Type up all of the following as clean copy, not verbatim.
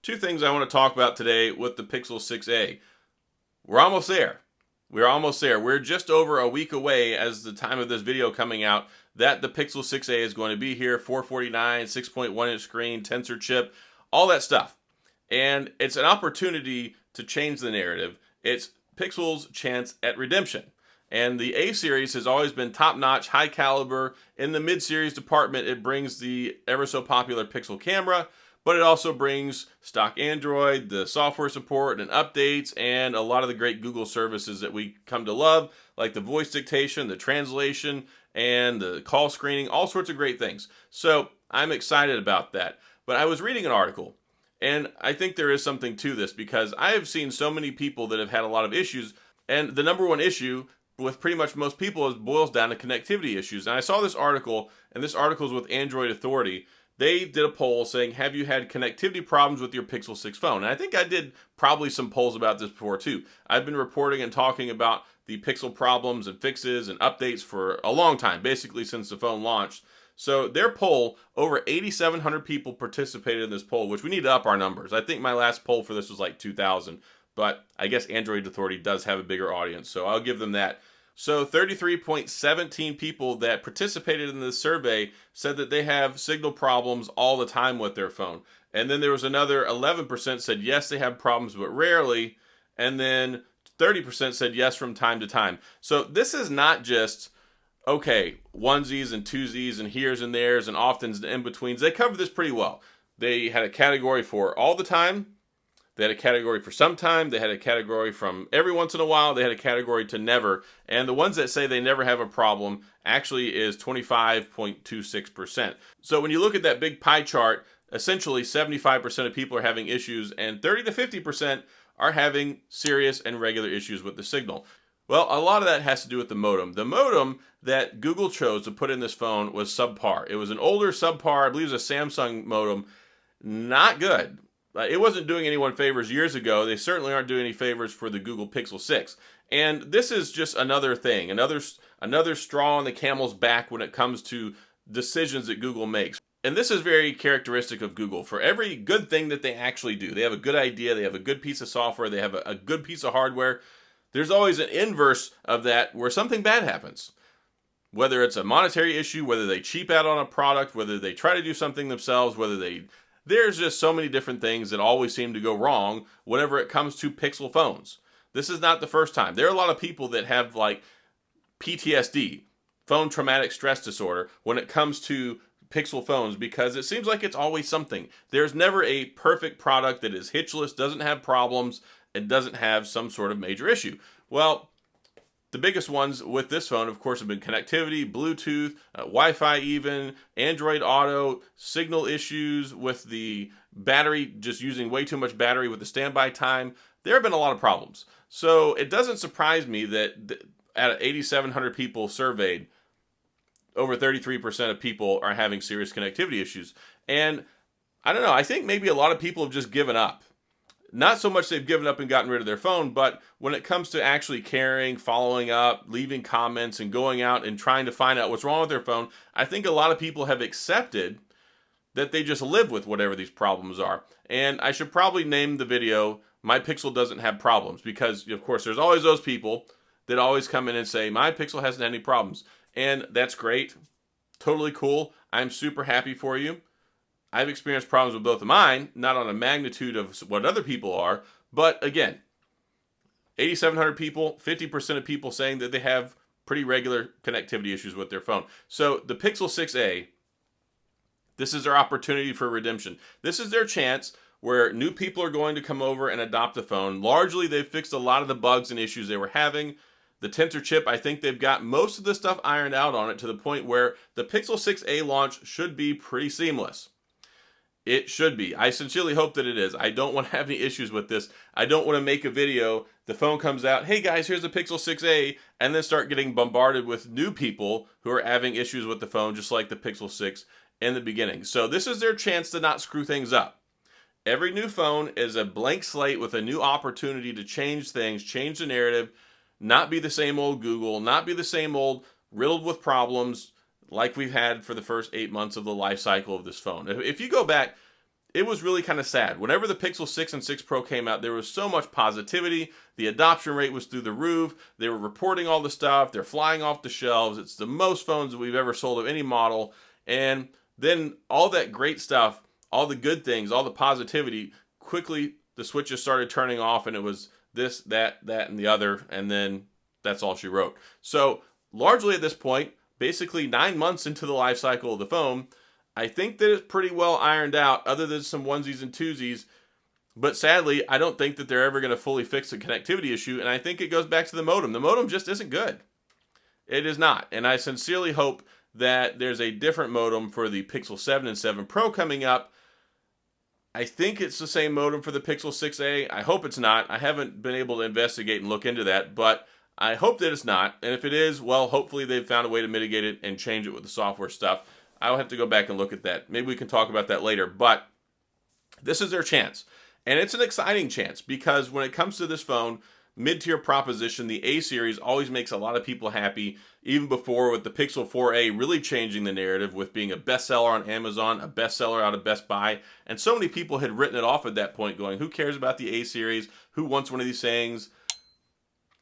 Two things I want to talk about today with the Pixel 6a. We're almost there. We're almost there. We're just over a week away as the time of this video coming out that the Pixel 6a is going to be here. 449, 6.1 inch screen, Tensor chip, all that stuff. And it's an opportunity to change the narrative. It's Pixel's chance at redemption. And the A series has always been top-notch, high caliber. In the mid-series department, it brings the ever so popular Pixel camera, but it also brings stock Android, the software support and updates, and a lot of the great Google services that we come to love, like the voice dictation, the translation, and the call screening, all sorts of great things. So I'm excited about that. But I was reading an article, and I think there is something to this because I have seen so many people that have had a lot of issues, and the number one issue with pretty much most people boils down to connectivity issues. And I saw this article, and this article is with Android Authority. They did a poll saying, have you had connectivity problems with your Pixel 6 phone? And I think I did probably some polls about this before too. I've been reporting and talking about the Pixel problems and fixes and updates for a long time, basically since the phone launched. So their poll, over 8,700 people participated in this poll, which we need to up our numbers. I think my last poll for this was like 2,000. But I guess Android Authority does have a bigger audience, so I'll give them that. So 33.17 people that participated in this survey said that they have signal problems all the time with their phone. And then there was another 11% said yes, they have problems, but rarely. And then 30% said yes from time to time. So this is not just, okay, onesies and twosies and here's and there's and oftens and in-betweens. They covered this pretty well. They had a category for all the time. They had a category for some time. They had a category from every once in a while. They had a category to never. And the ones that say they never have a problem actually is 25.26%. So when you look at that big pie chart, essentially 75% of people are having issues and 30 to 50% are having serious and regular issues with the signal. Well, a lot of that has to do with the modem. The modem that Google chose to put in this phone was subpar. It was an older subpar, I believe it was a Samsung modem. Not good. It wasn't doing anyone favors years ago. They certainly aren't doing any favors for the Google Pixel 6. And this is just another thing, another straw on the camel's back when it comes to decisions that Google makes. And this is very characteristic of Google. For every good thing that they actually do, they have a good idea, they have a good piece of software, they have a good piece of hardware, there's always an inverse of that where something bad happens. Whether it's a monetary issue, whether they cheap out on a product, whether they try to do something themselves, there's just so many different things that always seem to go wrong whenever it comes to Pixel phones. This is not the first time. There are a lot of people that have like PTSD, phone traumatic stress disorder, when it comes to Pixel phones because it seems like it's always something. There's never a perfect product that is hitchless, doesn't have problems, and doesn't have some sort of major issue. Well, the biggest ones with this phone, of course, have been connectivity, Bluetooth, Wi-Fi even, Android Auto, signal issues with the battery, just using way too much battery with the standby time. There have been a lot of problems. So it doesn't surprise me that out of 8,700 people surveyed, over 33% of people are having serious connectivity issues. And I don't know, I think maybe a lot of people have just given up. Not so much they've given up and gotten rid of their phone, but when it comes to actually caring, following up, leaving comments, and going out and trying to find out what's wrong with their phone, I think a lot of people have accepted that they just live with whatever these problems are. And I should probably name the video, My Pixel Doesn't Have Problems, because, of course, there's always those people that always come in and say, my Pixel hasn't had any problems. And that's great. Totally cool. I'm super happy for you. I've experienced problems with both of mine, not on a magnitude of what other people are, but again, 8,700 people, 50% of people saying that they have pretty regular connectivity issues with their phone. So the Pixel 6a, this is their opportunity for redemption. This is their chance where new people are going to come over and adopt the phone. Largely, they've fixed a lot of the bugs and issues they were having. The Tensor chip, I think they've got most of the stuff ironed out on it to the point where the Pixel 6a launch should be pretty seamless. It should be. I sincerely hope that it is. I don't want to have any issues with this. I don't want to make a video, the phone comes out, hey guys, here's the Pixel 6a, and then start getting bombarded with new people who are having issues with the phone, just like the Pixel 6 in the beginning. So this is their chance to not screw things up. Every new phone is a blank slate with a new opportunity to change things, change the narrative, not be the same old Google, not be the same old riddled with problems, like we've had for the first 8 months of the life cycle of this phone. If you go back, it was really kind of sad. Whenever the Pixel 6 and 6 Pro came out, there was so much positivity. The adoption rate was through the roof. They were reporting all the stuff. They're flying off the shelves. It's the most phones that we've ever sold of any model. And then all that great stuff, all the good things, all the positivity, quickly the switches started turning off, and it was this, that, and the other, and then that's all she wrote. So largely at this point, basically 9 months into the life cycle of the phone, I think that it's pretty well ironed out, other than some onesies and twosies. But sadly, I don't think that they're ever going to fully fix the connectivity issue, and I think it goes back to the modem. The modem just isn't good. It is not, and I sincerely hope that there's a different modem for the Pixel 7 and 7 Pro coming up. I think it's the same modem for the Pixel 6a. I hope it's not. I haven't been able to investigate and look into that, but I hope that it's not. And if it is, well, hopefully they've found a way to mitigate it and change it with the software stuff. I'll have to go back and look at that. Maybe we can talk about that later, but this is their chance. And it's an exciting chance because when it comes to this phone, mid-tier proposition, the A series always makes a lot of people happy, even before with the Pixel 4a really changing the narrative with being a bestseller on Amazon, a bestseller out of Best Buy, and so many people had written it off at that point going, who cares about the A series? Who wants one of these things?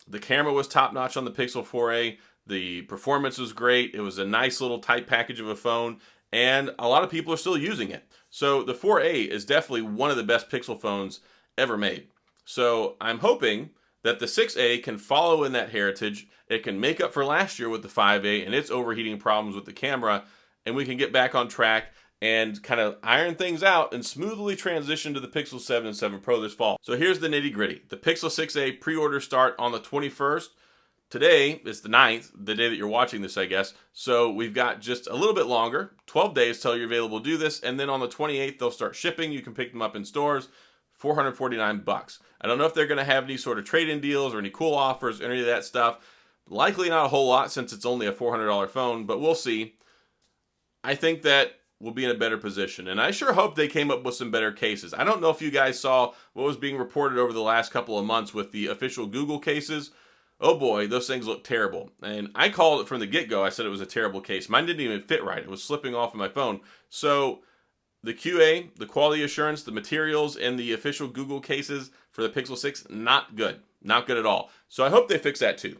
The camera was top-notch on the Pixel 4a. The performance was great. It was a nice little tight package of a phone, and a lot of people are still using it. So the 4a is definitely one of the best Pixel phones ever made. So I'm hoping that the 6a can follow in that heritage. It can make up for last year with the 5a and its overheating problems with the camera, and we can get back on track and kind of iron things out and smoothly transition to the Pixel 7 and 7 Pro this fall. So here's the nitty gritty. The Pixel 6a pre-order start on the 21st. Today is the 9th, the day that you're watching this, I guess. So we've got just a little bit longer, 12 days till you're available to do this. And then on the 28th, they'll start shipping. You can pick them up in stores, $449. I don't know if they're going to have any sort of trade-in deals or any cool offers or any of that stuff. Likely not a whole lot since it's only a $400 phone, but we'll see. I think that we'll be in a better position. And I sure hope they came up with some better cases. I don't know if you guys saw what was being reported over the last couple of months with the official Google cases. Oh boy, those things look terrible. And I called it from the get-go. I said it was a terrible case. Mine didn't even fit right. It was slipping off of my phone. So the QA, the quality assurance, the materials, and the official Google cases for the Pixel 6, not good. Not good at all. So I hope they fix that too.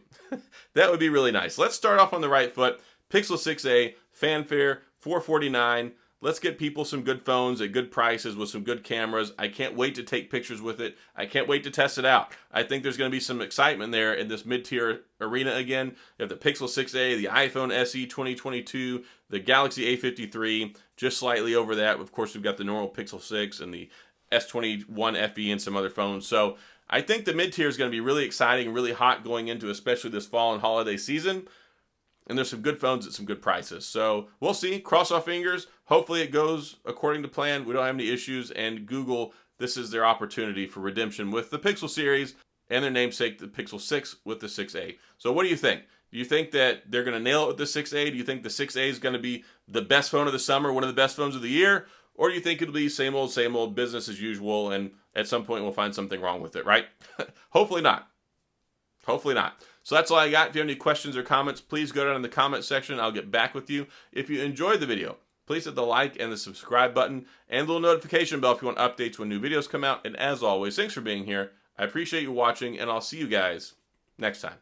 That would be really nice. Let's start off on the right foot. Pixel 6a, fanfare, $449. Let's get people some good phones at good prices with some good cameras. I can't wait to take pictures with it. I can't wait to test it out. I think there's going to be some excitement there in this mid-tier arena again. You have the Pixel 6a, the iPhone SE 2022, the Galaxy A53, just slightly over that. Of course, we've got the normal Pixel 6 and the S21 FE and some other phones. So I think the mid-tier is going to be really exciting, really hot going into especially this fall and holiday season. And there's some good phones at some good prices. So we'll see. Cross our fingers. Hopefully it goes according to plan. We don't have any issues. And Google, this is their opportunity for redemption with the Pixel series and their namesake, the Pixel 6 with the 6a. So what do you think? Do you think that they're going to nail it with the 6a? Do you think the 6a is going to be the best phone of the summer, one of the best phones of the year? Or do you think it'll be same old business as usual, and at some point we'll find something wrong with it, right? Hopefully not. Hopefully not. So that's all I got. If you have any questions or comments, please go down in the comment section. I'll get back with you. If you enjoyed the video, please hit the like and the subscribe button and the little notification bell if you want updates when new videos come out. And as always, thanks for being here. I appreciate you watching, and I'll see you guys next time.